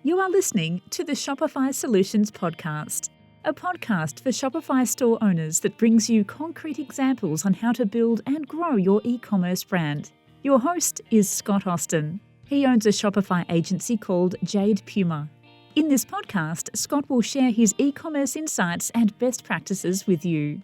You are listening to the Shopify Solutions Podcast, a podcast for Shopify store owners that brings you concrete examples on how to build and grow your e-commerce brand. Your host is Scott Austin. He owns a Shopify agency called Jade Puma. In this podcast, Scott will share his e-commerce insights and best practices with you.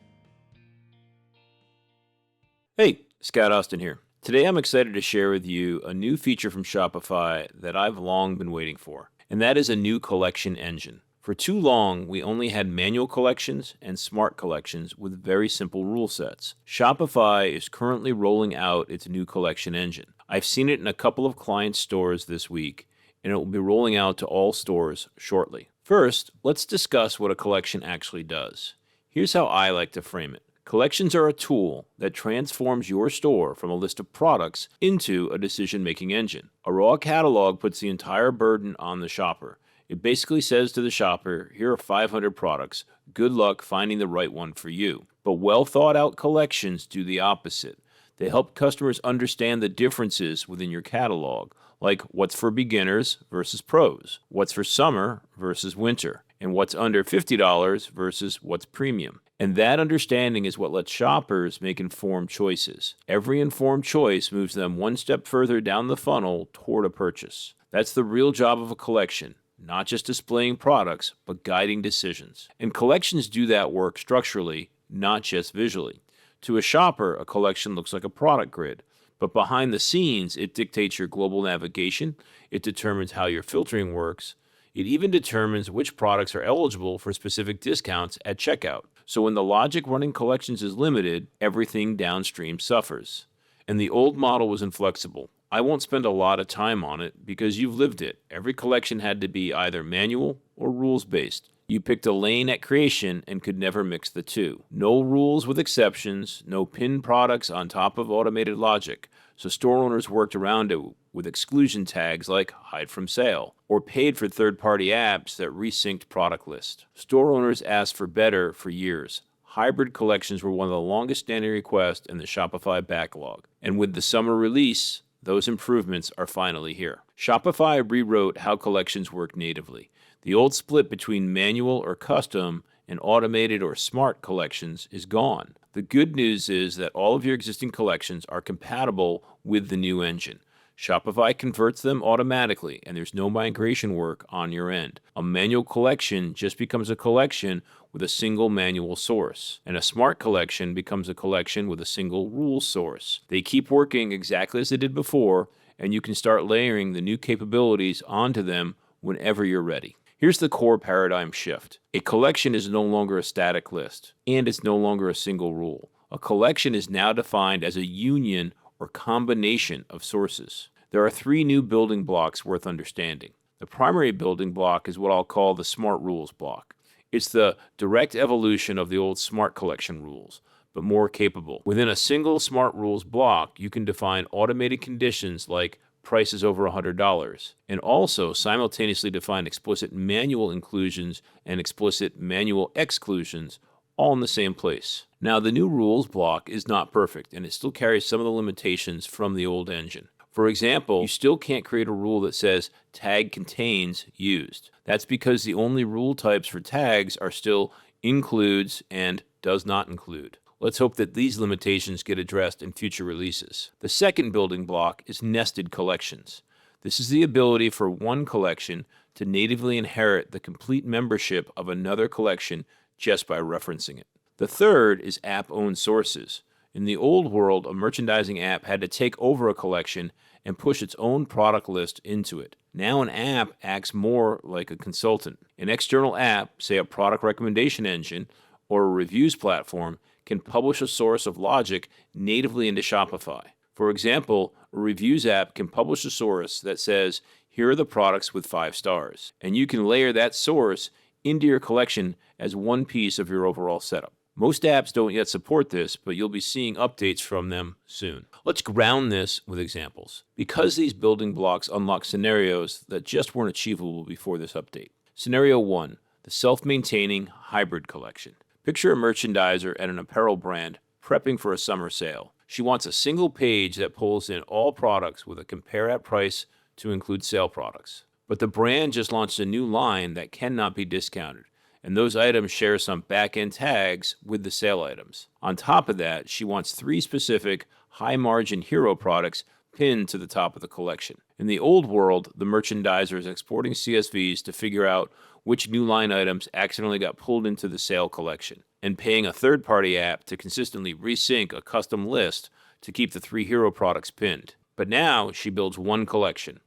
Hey, Scott Austin here. Today I'm excited to share with you a new feature from Shopify that I've long been waiting for, and that is a new collection engine. For too long, we only had manual collections and smart collections with very simple rule sets. Shopify is currently rolling out its new collection engine. I've seen it in a couple of client stores this week, and it will be rolling out to all stores shortly. First, let's discuss what a collection actually does. Here's how I like to frame it. Collections are a tool that transforms your store from a list of products into a decision-making engine. A raw catalog puts the entire burden on the shopper. It basically says to the shopper, here are 500 products. Good luck finding the right one for you. But well-thought-out collections do the opposite. They help customers understand the differences within your catalog, like what's for beginners versus pros, what's for summer versus winter, and what's under $50 versus what's premium. And that understanding is what lets shoppers make informed choices. Every informed choice moves them one step further down the funnel toward a purchase. That's the real job of a collection, not just displaying products, but guiding decisions. And collections do that work structurally, not just visually. To a shopper, a collection looks like a product grid, but behind the scenes, it dictates your global navigation, it determines how your filtering works, it even determines which products are eligible for specific discounts at checkout. So when the logic running collections is limited, everything downstream suffers. And the old model was inflexible. I won't spend a lot of time on it because you've lived it. Every collection had to be either manual or rules-based. You picked a lane at creation and could never mix the two. No rules with exceptions, no pinned products on top of automated logic. So store owners worked around it with exclusion tags like hide from sale, or paid for third-party apps that resynced product lists. Store owners asked for better for years. Hybrid collections were one of the longest standing requests in the Shopify backlog. And with the summer release, those improvements are finally here. Shopify rewrote how collections work natively. The old split between manual or custom and automated or smart collections is gone. The good news is that all of your existing collections are compatible with the new engine. Shopify converts them automatically, and there's no migration work on your end. A manual collection just becomes a collection with a single manual source, and a smart collection becomes a collection with a single rule source. They keep working exactly as they did before, and you can start layering the new capabilities onto them whenever you're ready. Here's the core paradigm shift. A collection is no longer a static list, and it's no longer a single rule. A collection is now defined as a union or combination of sources. There are three new building blocks worth understanding. The primary building block is what I'll call the smart rules block. It's the direct evolution of the old smart collection rules, but more capable. Within a single smart rules block, you can define automated conditions like prices over $100, and also simultaneously define explicit manual inclusions and explicit manual exclusions all in the same place. Now, the new rules block is not perfect, and it still carries some of the limitations from the old engine. For example, you still can't create a rule that says tag contains used. That's because the only rule types for tags are still includes and does not include. Let's hope that these limitations get addressed in future releases. The second building block is nested collections. This is the ability for one collection to natively inherit the complete membership of another collection just by referencing it. The third is app-owned sources. In the old world, a merchandising app had to take over a collection and push its own product list into it. Now an app acts more like a consultant. An external app, say a product recommendation engine or a reviews platform, can publish a source of logic natively into Shopify. For example, a reviews app can publish a source that says, here are the products with 5 stars, and you can layer that source into your collection as one piece of your overall setup. Most apps don't yet support this, but you'll be seeing updates from them soon. Let's ground this with examples, because these building blocks unlock scenarios that just weren't achievable before this update. Scenario 1, the self-maintaining hybrid collection. Picture a merchandiser at an apparel brand prepping for a summer sale. She wants a single page that pulls in all products with a compare at price to include sale products. But the brand just launched a new line that cannot be discounted, and those items share some back-end tags with the sale items. On top of that, she wants 3 specific high-margin hero products pinned to the top of the collection. In the old world, the merchandiser is exporting CSVs to figure out which new line items accidentally got pulled into the sale collection, and paying a third-party app to consistently resync a custom list to keep the 3 hero products pinned. But now she builds one collection.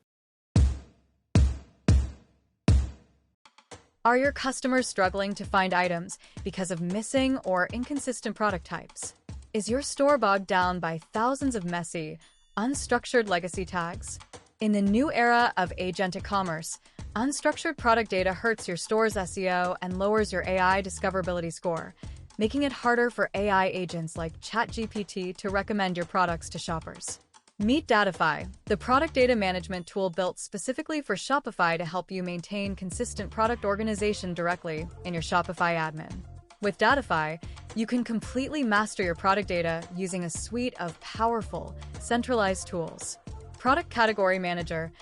Are your customers struggling to find items because of missing or inconsistent product types? Is your store bogged down by thousands of messy, unstructured legacy tags? In the new era of agentic commerce, unstructured product data hurts your store's SEO and lowers your AI discoverability score, making it harder for AI agents like ChatGPT to recommend your products to shoppers. Meet Datify, the product data management tool built specifically for Shopify to help you maintain consistent product organization directly in your Shopify admin. With Datify, you can completely master your product data using a suite of powerful, centralized tools. Product Category Manager.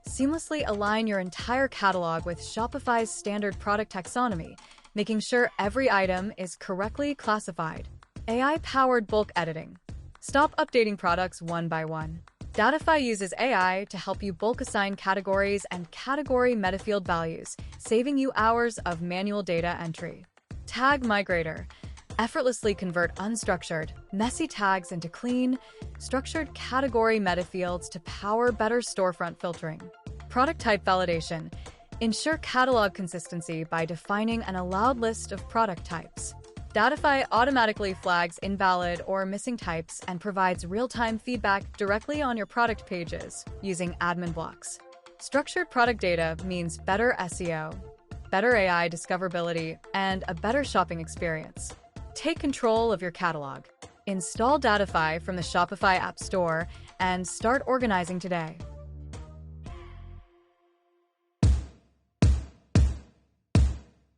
Seamlessly align your entire catalog with Shopify's standard product taxonomy, making sure every item is correctly classified. AI-powered bulk editing. Stop updating products one by one. Datify uses AI to help you bulk assign categories and category metafield values, saving you hours of manual data entry. Tag Migrator. Effortlessly convert unstructured, messy tags into clean, structured category metafields to power better storefront filtering. Product type validation. Ensure catalog consistency by defining an allowed list of product types. Datify automatically flags invalid or missing types and provides real-time feedback directly on your product pages using admin blocks. Structured product data means better SEO, better AI discoverability, and a better shopping experience. Take control of your catalog. Install Datify from the Shopify App Store and start organizing today.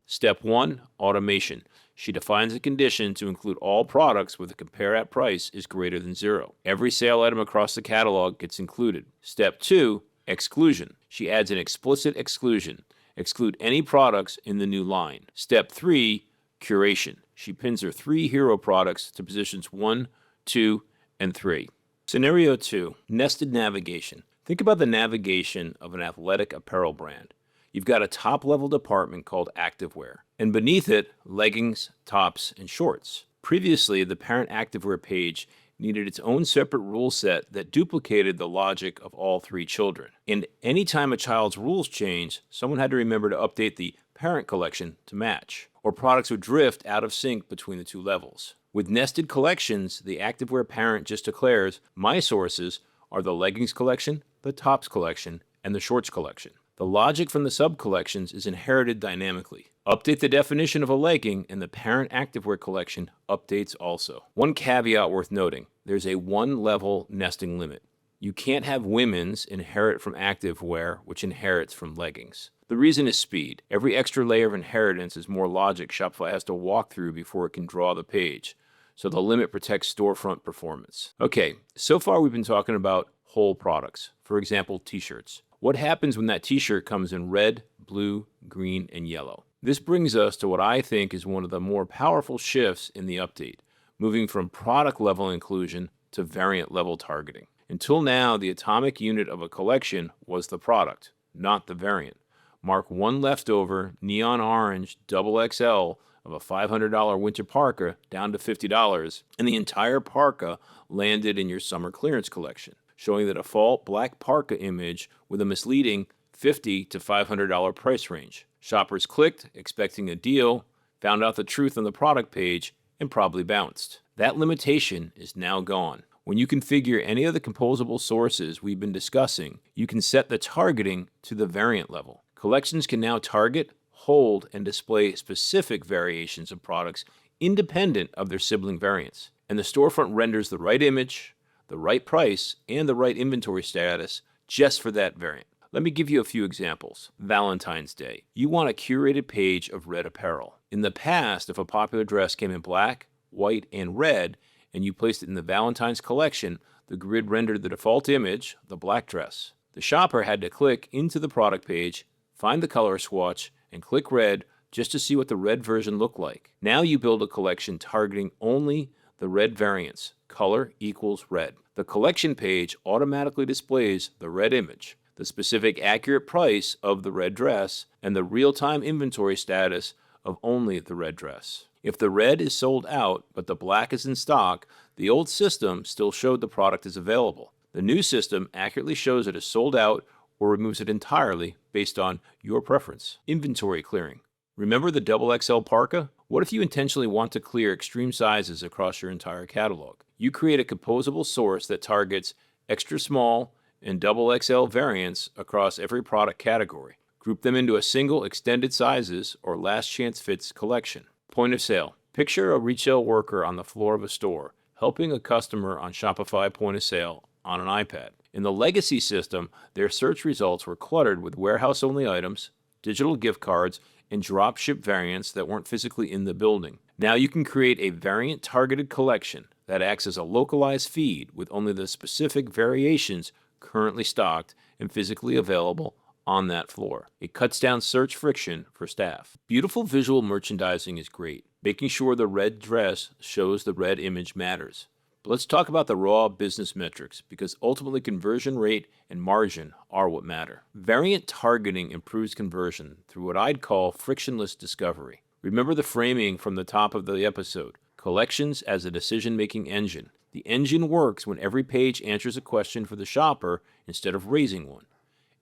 Step 1. Automation. She defines a condition to include all products where the compare at price is greater than 0. Every sale item across the catalog gets included. Step 2. Exclusion. She adds an explicit exclusion. Exclude any products in the new line. Step 3. Curation. She pins her 3 hero products to positions 1, 2, and 3. Scenario 2. Nested navigation. Think about the navigation of an athletic apparel brand. You've got a top-level department called activewear, and beneath it, leggings, tops, and shorts. Previously, the parent activewear page needed its own separate rule set that duplicated the logic of all 3 children. And anytime a child's rules changed, someone had to remember to update the parent collection to match, or products would drift out of sync between the 2 levels. With nested collections, the activewear parent just declares, my sources are the leggings collection, the tops collection, and the shorts collection. The logic from the sub-collections is inherited dynamically. Update the definition of a legging, and the parent activewear collection updates also. One caveat worth noting, there's a 1-level nesting limit. You can't have women's inherit from activewear, which inherits from leggings. The reason is speed. Every extra layer of inheritance is more logic Shopify has to walk through before it can draw the page. So the limit protects storefront performance. Okay, so far we've been talking about whole products. For example, t-shirts. What happens when that t-shirt comes in red, blue, green, and yellow? This brings us to what I think is one of the more powerful shifts in the update, moving from product-level inclusion to variant-level targeting. Until now, the atomic unit of a collection was the product, not the variant. Mark one leftover neon orange XXL of a $500 winter parka down to $50, and the entire parka landed in your summer clearance collection, showing the default black parka image with a misleading $50 to $500 price range. Shoppers clicked, expecting a deal, found out the truth on the product page, and probably bounced. That limitation is now gone. When you configure any of the composable sources we've been discussing, you can set the targeting to the variant level. Collections can now target, hold, and display specific variations of products independent of their sibling variants. And the storefront renders the right image, the right price, and the right inventory status just for that variant. Let me give you a few examples. Valentine's Day. You want a curated page of red apparel. In the past, if a popular dress came in black, white, and red, and you placed it in the Valentine's collection, the grid rendered the default image, the black dress. The shopper had to click into the product page, find the color swatch, and click red just to see what the red version looked like. Now you build a collection targeting only the red variants. Color equals red. The collection page automatically displays the red image, the specific accurate price of the red dress, and the real-time inventory status of only the red dress. If the red is sold out but the black is in stock, the old system still showed the product is available. The new system accurately shows it is sold out or removes it entirely based on your preference. Inventory clearing. Remember the XXL parka? What if you intentionally want to clear extreme sizes across your entire catalog? You create a composable source that targets extra small and XXL variants across every product category. Group them into a single extended sizes or last chance fits collection. Point of sale. Picture a retail worker on the floor of a store helping a customer on Shopify point of sale on an iPad. In the legacy system, their search results were cluttered with warehouse-only items, digital gift cards, and drop-ship variants that weren't physically in the building. Now you can create a variant-targeted collection that acts as a localized feed with only the specific variations currently stocked and physically available on that floor. It cuts down search friction for staff. Beautiful visual merchandising is great. Making sure the red dress shows the red image matters. But let's talk about the raw business metrics, because ultimately conversion rate and margin are what matter. Variant targeting improves conversion through what I'd call frictionless discovery. Remember the framing from the top of the episode. Collections as a decision-making engine. The engine works when every page answers a question for the shopper instead of raising one.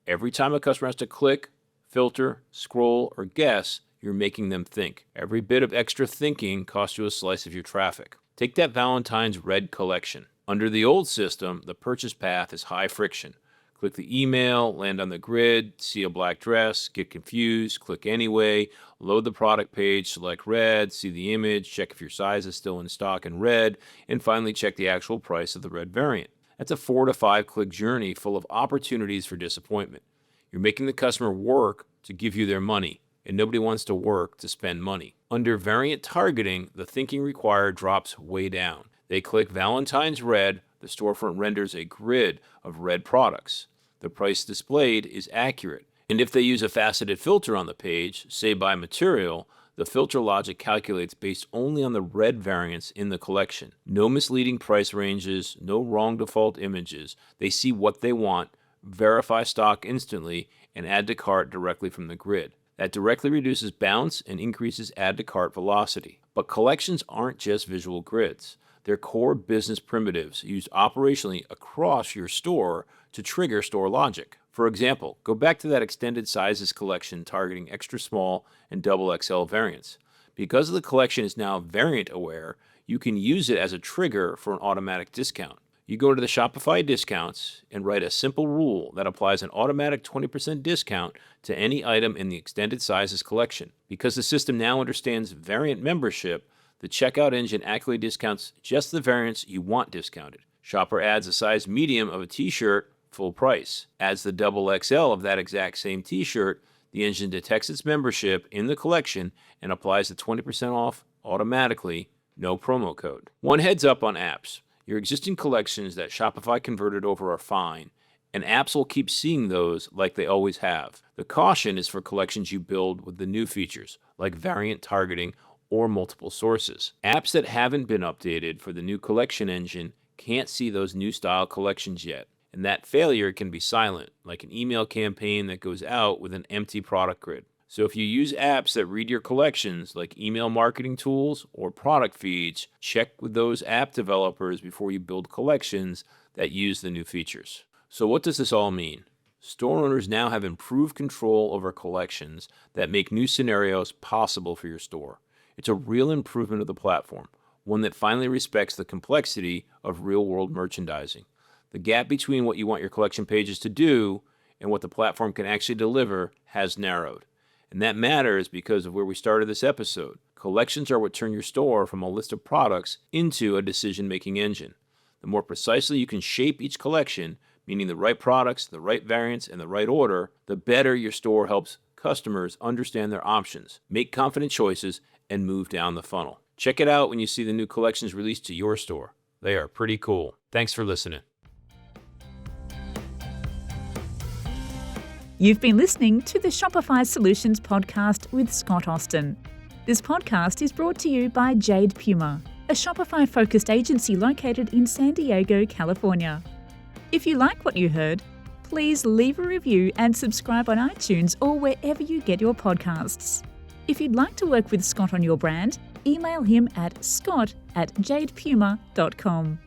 Every time a customer has to click, filter, scroll, or guess, you're making them think. Every bit of extra thinking costs you a slice of your traffic. Take that Valentine's red collection. Under the old system, the purchase path is high friction. Click the email, land on the grid, see a black dress, get confused, click anyway, load the product page, select red, see the image, check if your size is still in stock in red, and finally check the actual price of the red variant. That's a 4 to 5 click journey full of opportunities for disappointment. You're making the customer work to give you their money, and nobody wants to work to spend money. Under variant targeting, the thinking required drops way down. They click Valentine's red, the storefront renders a grid of red products. The price displayed is accurate. And if they use a faceted filter on the page, say by material, the filter logic calculates based only on the red variants in the collection. No misleading price ranges, no wrong default images. They see what they want, verify stock instantly, and add to cart directly from the grid. That directly reduces bounce and increases add to cart velocity. But collections aren't just visual grids. They're core business primitives used operationally across your store to trigger store logic. For example, go back to that extended sizes collection targeting extra small and XXL variants. Because the collection is now variant aware, you can use it as a trigger for an automatic discount. You go to the Shopify discounts and write a simple rule that applies an automatic 20% discount to any item in the extended sizes collection. Because the system now understands variant membership, the checkout engine accurately discounts just the variants you want discounted. Shopper adds a size medium of a t-shirt, full price. Adds the XXL of that exact same t-shirt, the engine detects its membership in the collection and applies the 20% off automatically, no promo code. One heads up on apps. Your existing collections that Shopify converted over are fine, and apps will keep seeing those like they always have. The caution is for collections you build with the new features, like variant targeting or multiple sources. Apps that haven't been updated for the new collection engine can't see those new style collections yet, and that failure can be silent, like an email campaign that goes out with an empty product grid. So if you use apps that read your collections, like email marketing tools or product feeds, check with those app developers before you build collections that use the new features. So what does this all mean? Store owners now have improved control over collections that make new scenarios possible for your store. It's a real improvement of the platform, one that finally respects the complexity of real-world merchandising. The gap between what you want your collection pages to do and what the platform can actually deliver has narrowed. And that matters because of where we started this episode. Collections are what turn your store from a list of products into a decision-making engine. The more precisely you can shape each collection, meaning the right products, the right variants, and the right order, the better your store helps customers understand their options, make confident choices, and move down the funnel. Check it out when you see the new collections released to your store. They are pretty cool. Thanks for listening. You've been listening to the Shopify Solutions podcast with Scott Austin. This podcast is brought to you by Jade Puma, a Shopify-focused agency located in San Diego, California. If you like what you heard, please leave a review and subscribe on iTunes or wherever you get your podcasts. If you'd like to work with Scott on your brand, email him at scott@jadepuma.com.